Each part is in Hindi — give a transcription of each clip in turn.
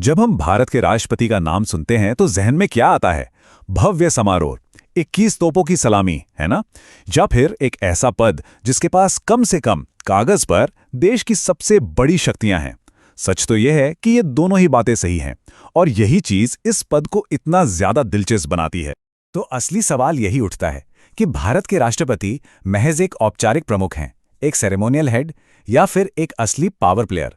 जब हम भारत के राष्ट्रपति का नाम सुनते हैं तो जहन में क्या आता है? भव्य समारोह, 21 तोपों की सलामी, है ना? या फिर एक ऐसा पद जिसके पास कम से कम कागज पर देश की सबसे बड़ी शक्तियां हैं। सच तो यह है कि ये दोनों ही बातें सही हैं, और यही चीज इस पद को इतना ज्यादा दिलचस्प बनाती है। तो असली सवाल यही उठता है कि भारत के राष्ट्रपति महज एक औपचारिक प्रमुख हैं, एक सेरेमोनियल हेड, या फिर एक असली पावर प्लेयर?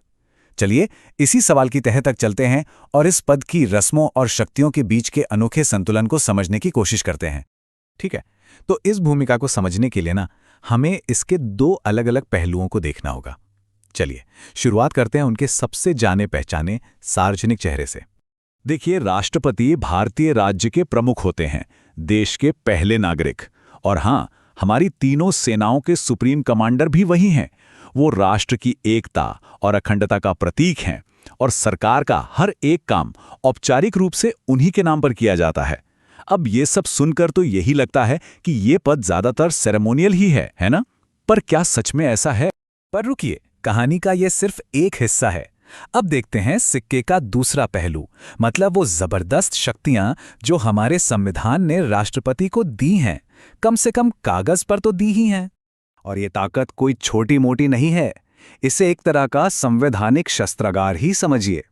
चलिए इसी सवाल की तह तक चलते हैं और इस पद की रस्मों और शक्तियों के बीच के अनोखे संतुलन को समझने की कोशिश करते हैं। ठीक है, तो इस भूमिका को समझने के लिए हमें इसके दो अलग अलग पहलुओं को देखना होगा। चलिए शुरुआत करते हैं उनके सबसे जाने पहचाने सार्वजनिक चेहरे से। देखिए, राष्ट्रपति भारतीय राज्य के प्रमुख होते हैं, देश के पहले नागरिक। और हाँ, हमारी तीनों सेनाओं के सुप्रीम कमांडर भी वही हैं। वो राष्ट्र की एकता और अखंडता का प्रतीक हैं, और सरकार का हर एक काम औपचारिक रूप से उन्हीं के नाम पर किया जाता है। अब ये सब सुनकर तो यही लगता है कि ये पद ज्यादातर सेरेमोनियल ही है ना? पर क्या सच में ऐसा है? पर रुकिए, कहानी का ये सिर्फ एक हिस्सा है। अब देखते हैं सिक्के का दूसरा पहलू, मतलब वो जबरदस्त शक्तियां जो हमारे संविधान ने राष्ट्रपति को दी हैं। कम से कम कागज पर तो दी ही हैं। और ये ताकत कोई छोटी मोटी नहीं है, इसे एक तरह का संवैधानिक शस्त्रागार ही समझिए।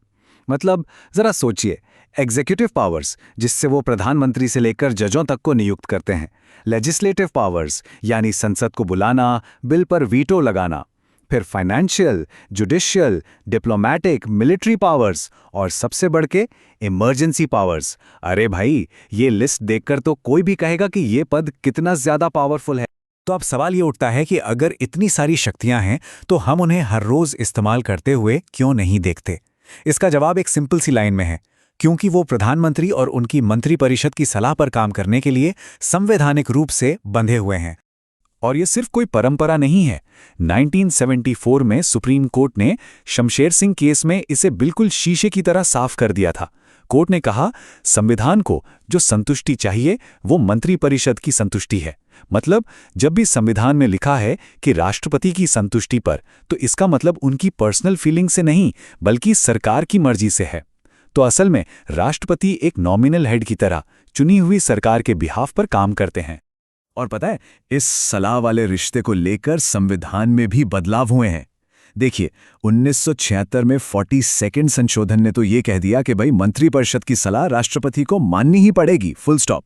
मतलब जरा सोचिए, एग्जीक्यूटिव पावर्स जिससे वो प्रधानमंत्री से लेकर जजों तक को नियुक्त करते हैं, लेजिस्लेटिव पावर्स यानी संसद को बुलाना, बिल पर वीटो लगाना, फिर financial, judicial, diplomatic, military powers, और सबसे बढ़ के इमरजेंसी पावर्स। अरे भाई, ये लिस्ट देखकर तो कोई भी कहेगा कि ये पद कितना ज्यादा पावरफुल है। तो अब सवाल ये उठता है कि अगर इतनी सारी शक्तियां हैं तो हम उन्हें हर रोज इस्तेमाल करते हुए क्यों नहीं देखते? इसका जवाब एक सिंपल सी लाइन में है, क्योंकि वो प्रधानमंत्री और उनकी मंत्रिपरिषद की सलाह पर काम करने के लिए संवैधानिक रूप से बंधे हुए हैं। और ये सिर्फ कोई परंपरा नहीं है। 1974 में सुप्रीम कोर्ट ने शमशेर सिंह केस में इसे बिल्कुल शीशे की तरह साफ कर दिया था। कोर्ट ने कहा, संविधान को जो संतुष्टि चाहिए वो मंत्रिपरिषद की संतुष्टि है। मतलब जब भी संविधान में लिखा है कि राष्ट्रपति की संतुष्टि पर, तो इसका मतलब उनकी पर्सनल फीलिंग से नहीं, बल्कि सरकार की मर्जी से है। तो असल में राष्ट्रपति एक नॉमिनल हेड की तरह चुनी हुई सरकार के बिहाफ पर काम करते हैं। और पता है, इस सलाह वाले रिश्ते को लेकर संविधान में भी बदलाव हुए हैं। देखिए, 1976 में 42वां संशोधन ने तो ये कह दिया कि भाई मंत्रिपरिषद की सलाह राष्ट्रपति को माननी ही पड़ेगी, फुल स्टॉप।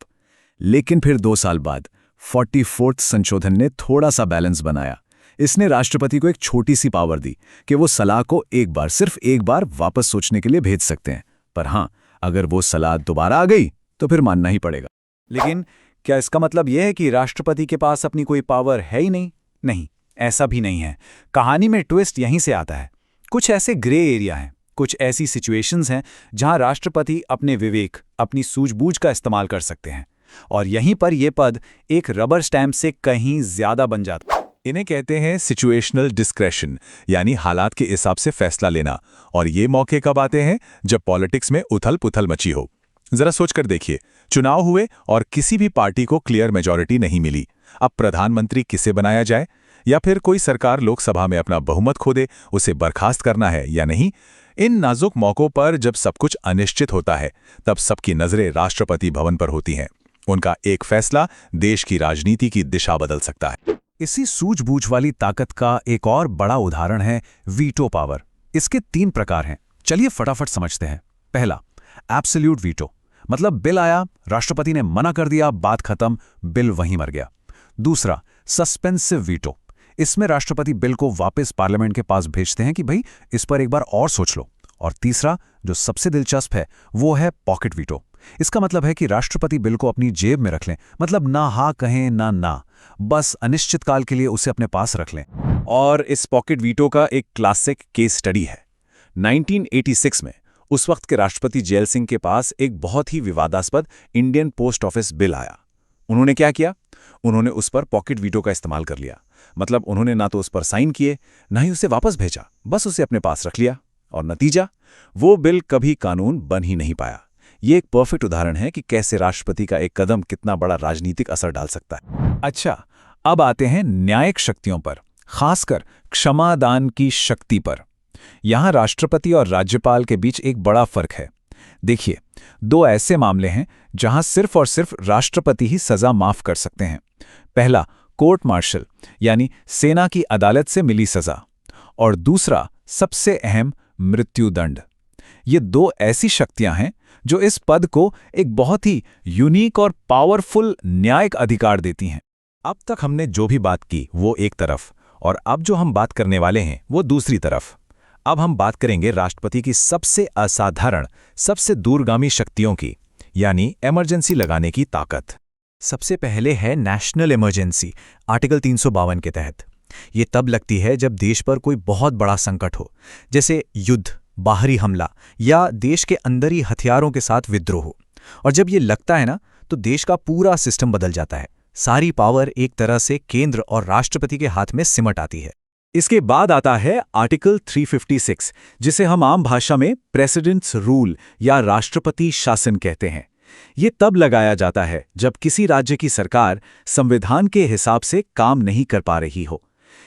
लेकिन फिर 2 साल बाद 44वां संशोधन ने थोड़ा सा बैलेंस बनाया। इसने राष्ट्रपति को एक छोटी सी पावर दी कि वो सलाह को एक बार, सिर्फ एक बार वापस सोचने के लिए भेज सकते हैं। पर हाँ, अगर वो सलाह दोबारा आ गई तो फिर मानना ही पड़ेगा। लेकिन क्या इसका मतलब यह है कि राष्ट्रपति के पास अपनी कोई पावर है ही नहीं? नहीं, ऐसा भी नहीं है। कहानी में ट्विस्ट यहीं से आता है। कुछ ऐसे ग्रे एरिया हैं, कुछ ऐसी सिचुएशंस हैं जहां राष्ट्रपति अपने विवेक, अपनी सूझबूझ का इस्तेमाल कर सकते हैं, और यहीं पर यह पद एक रबर स्टैम्प से कहीं ज्यादा बन जाता है। इन्हें कहते हैं सिचुएशनल डिस्क्रेशन, यानी हालात के हिसाब से फैसला लेना। और ये मौके कब आते हैं? जब पॉलिटिक्स में उथल पुथल मची हो। जरा सोचकर देखिए, चुनाव हुए और किसी भी पार्टी को क्लियर मेजॉरिटी नहीं मिली। अब प्रधानमंत्री किसे बनाया जाए? या फिर कोई सरकार लोकसभा में अपना बहुमत खो दे, उसे बर्खास्त करना है या नहीं? इन नाजुक मौकों पर जब सब कुछ अनिश्चित होता है, तब सबकी नजरें राष्ट्रपति भवन पर होती हैं। उनका एक फैसला देश की राजनीति की दिशा बदल सकता है। इसी सूझबूझ वाली ताकत का एक और बड़ा उदाहरण है वीटो पावर। इसके 3 प्रकार हैं, चलिए फटाफट समझते हैं। पहला, एब्सोल्यूट वीटो, मतलब बिल आया, राष्ट्रपति ने मना कर दिया, बात खत्म, बिल वहीं मर गया। दूसरा, सस्पेंसिव वीटो, इसमें राष्ट्रपति बिल को वापस पार्लियामेंट के पास भेजते हैं कि भाई इस पर एक बार और सोच लो। और तीसरा, जो सबसे दिलचस्प है, वो है पॉकेट वीटो। इसका मतलब है कि राष्ट्रपति बिल को अपनी जेब में रख लें, मतलब ना हाँ कहें ना, बस अनिश्चित काल के लिए उसे अपने पास रख लें। और इस पॉकेट वीटो का एक क्लासिक केस स्टडी है। 1986 में उस वक्त के राष्ट्रपति जेल सिंह के पास एक बहुत ही विवादास्पद इंडियन पोस्ट ऑफिस बिल आया। उन्होंने क्या किया? उन्होंने उस पर पॉकेट वीटो का इस्तेमाल कर लिया। मतलब उन्होंने ना तो उस पर साइन किए, ना ही उसे वापस भेजा, बस उसे अपने पास रख लिया। और नतीजा, वो बिल कभी कानून बन ही नहीं पाया। ये एक परफेक्ट उदाहरण है कि कैसे राष्ट्रपति का एक कदम कितना बड़ा राजनीतिक असर डाल सकता है। अच्छा, अब आते हैं न्यायिक शक्तियों पर, खासकर क्षमादान की शक्ति पर। यहाँ राष्ट्रपति और राज्यपाल के बीच एक बड़ा फर्क है। देखिए, दो ऐसे मामले हैं जहां सिर्फ और सिर्फ राष्ट्रपति ही सजा माफ कर सकते हैं। पहला, कोर्ट मार्शल यानी सेना की अदालत से मिली सजा, और दूसरा, सबसे अहम, मृत्युदंड। ये दो ऐसी शक्तियां हैं जो इस पद को एक बहुत ही यूनिक और पावरफुल न्यायिक अधिकार देती हैं। अब तक हमने जो भी बात की वो एक तरफ, और अब जो हम बात करने वाले हैं वो दूसरी तरफ। अब हम बात करेंगे राष्ट्रपति की सबसे असाधारण, सबसे दूरगामी शक्तियों की, यानी इमरजेंसी लगाने की ताकत। सबसे पहले है नेशनल इमरजेंसी, आर्टिकल 352 के तहत। ये तब लगती है जब देश पर कोई बहुत बड़ा संकट हो, जैसे युद्ध, बाहरी हमला या देश के अंदर ही हथियारों के साथ विद्रोह हो। और जब ये लगता है ना, तो देश का पूरा सिस्टम बदल जाता है। सारी पावर एक तरह से केंद्र और राष्ट्रपति के हाथ में सिमट आती है। इसके बाद आता है आर्टिकल 356, जिसे हम आम भाषा में प्रेसिडेंट्स रूल या राष्ट्रपति शासन कहते हैं। ये तब लगाया जाता है जब किसी राज्य की सरकार संविधान के हिसाब से काम नहीं कर पा रही हो।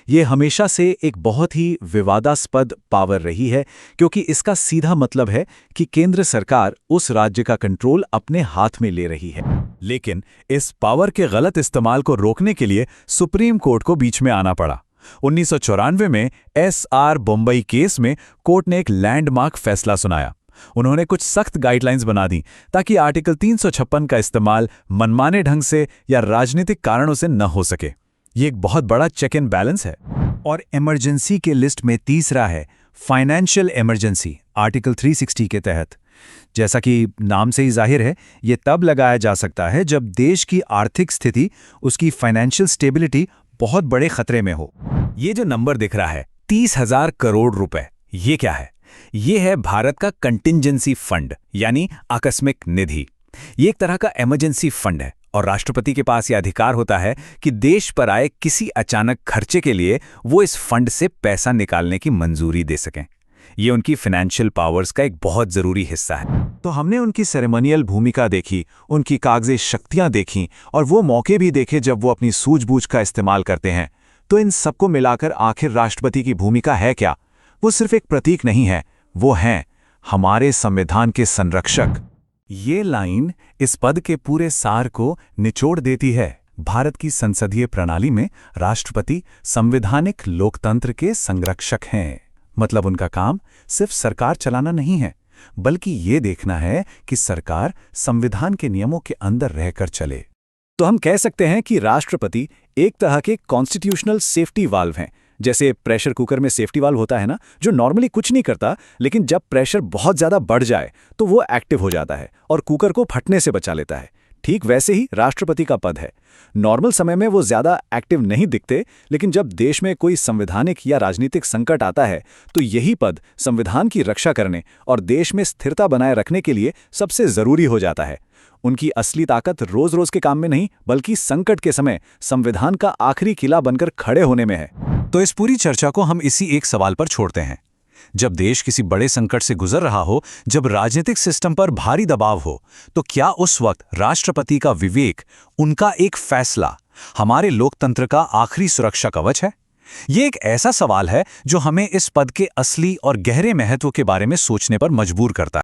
ये हमेशा से एक बहुत ही विवादास्पद पावर रही है, क्योंकि इसका सीधा मतलब है कि केंद्र सरकार उस राज्य का कंट्रोल अपने हाथ में ले रही है। लेकिन इस पावर के गलत इस्तेमाल को रोकने के लिए सुप्रीम कोर्ट को बीच में आना पड़ा। 1994 में SR बम्बई केस में कोर्ट ने एक लैंडमार्क फैसला सुनाया। उन्होंने कुछ सख्त गाइडलाइंस बना दी ताकि आर्टिकल 356 का इस्तेमाल मनमाने ढंग से या राजनीतिक कारणों से न हो सके। ये एक बहुत बड़ा चेक एंड बैलेंस है। और इमरजेंसी के लिस्ट में तीसरा है फाइनेंशियल इमरजेंसी, आर्टिकल 360 के तहत। जैसा कि नाम से ही जाहिर है, ये तब लगाया जा सकता है जब देश की आर्थिक स्थिति, उसकी फाइनेंशियल स्टेबिलिटी बहुत बड़े खतरे में हो। ये जो नंबर दिख रहा है 30,000 करोड़ रुपए, ये क्या है? ये है भारत का कंटिंजेंसी फंड, यानी आकस्मिक निधि। ये एक तरह का इमरजेंसी फंड है, और राष्ट्रपति के पास यह अधिकार होता है कि देश पर आए किसी अचानक खर्चे के लिए वो इस फंड से पैसा निकालने की मंजूरी दे सकें। ये उनकी फाइनेंशियल पावर्स का एक बहुत जरूरी हिस्सा है। तो हमने उनकी सेरेमोनियल भूमिका देखी, उनकी कागजी शक्तियां देखी, और वो मौके भी देखे जब वो अपनी सूझबूझ का इस्तेमाल करते हैं। तो इन सबको मिलाकर आखिर राष्ट्रपति की भूमिका है क्या? वो सिर्फ एक प्रतीक नहीं है, वो हैं हमारे संविधान के संरक्षक। ये लाइन इस पद के पूरे सार को निचोड़ देती है। भारत की संसदीय प्रणाली में राष्ट्रपति संवैधानिक लोकतंत्र के संरक्षक हैं। मतलब उनका काम सिर्फ सरकार चलाना नहीं है, बल्कि ये देखना है कि सरकार संविधान के नियमों के अंदर रहकर चले। तो हम कह सकते हैं कि राष्ट्रपति एक तरह के कॉन्स्टिट्यूशनल सेफ्टी वाल्व हैं। जैसे प्रेशर कुकर में सेफ्टी वाल्व होता है ना, जो नॉर्मली कुछ नहीं करता, लेकिन जब प्रेशर बहुत ज़्यादा बढ़ जाए तो वो एक्टिव हो जाता है और कुकर को फटने से बचा लेता है। ठीक वैसे ही राष्ट्रपति का पद है। नॉर्मल समय में वो ज़्यादा एक्टिव नहीं दिखते, लेकिन जब देश में कोई संवैधानिक या राजनीतिक संकट आता है तो यही पद संविधान की रक्षा करने और देश में स्थिरता बनाए रखने के लिए सबसे ज़रूरी हो जाता है। उनकी असली ताकत रोज रोज के काम में नहीं, बल्कि संकट के समय संविधान का आखिरी किला बनकर खड़े होने में है। तो इस पूरी चर्चा को हम इसी एक सवाल पर छोड़ते हैं। जब देश किसी बड़े संकट से गुजर रहा हो, जब राजनीतिक सिस्टम पर भारी दबाव हो, तो क्या उस वक्त राष्ट्रपति का विवेक, उनका एक फैसला हमारे लोकतंत्र का आखिरी सुरक्षा कवच है? ये एक ऐसा सवाल है जो हमें इस पद के असली और गहरे महत्व के बारे में सोचने पर मजबूर करता है।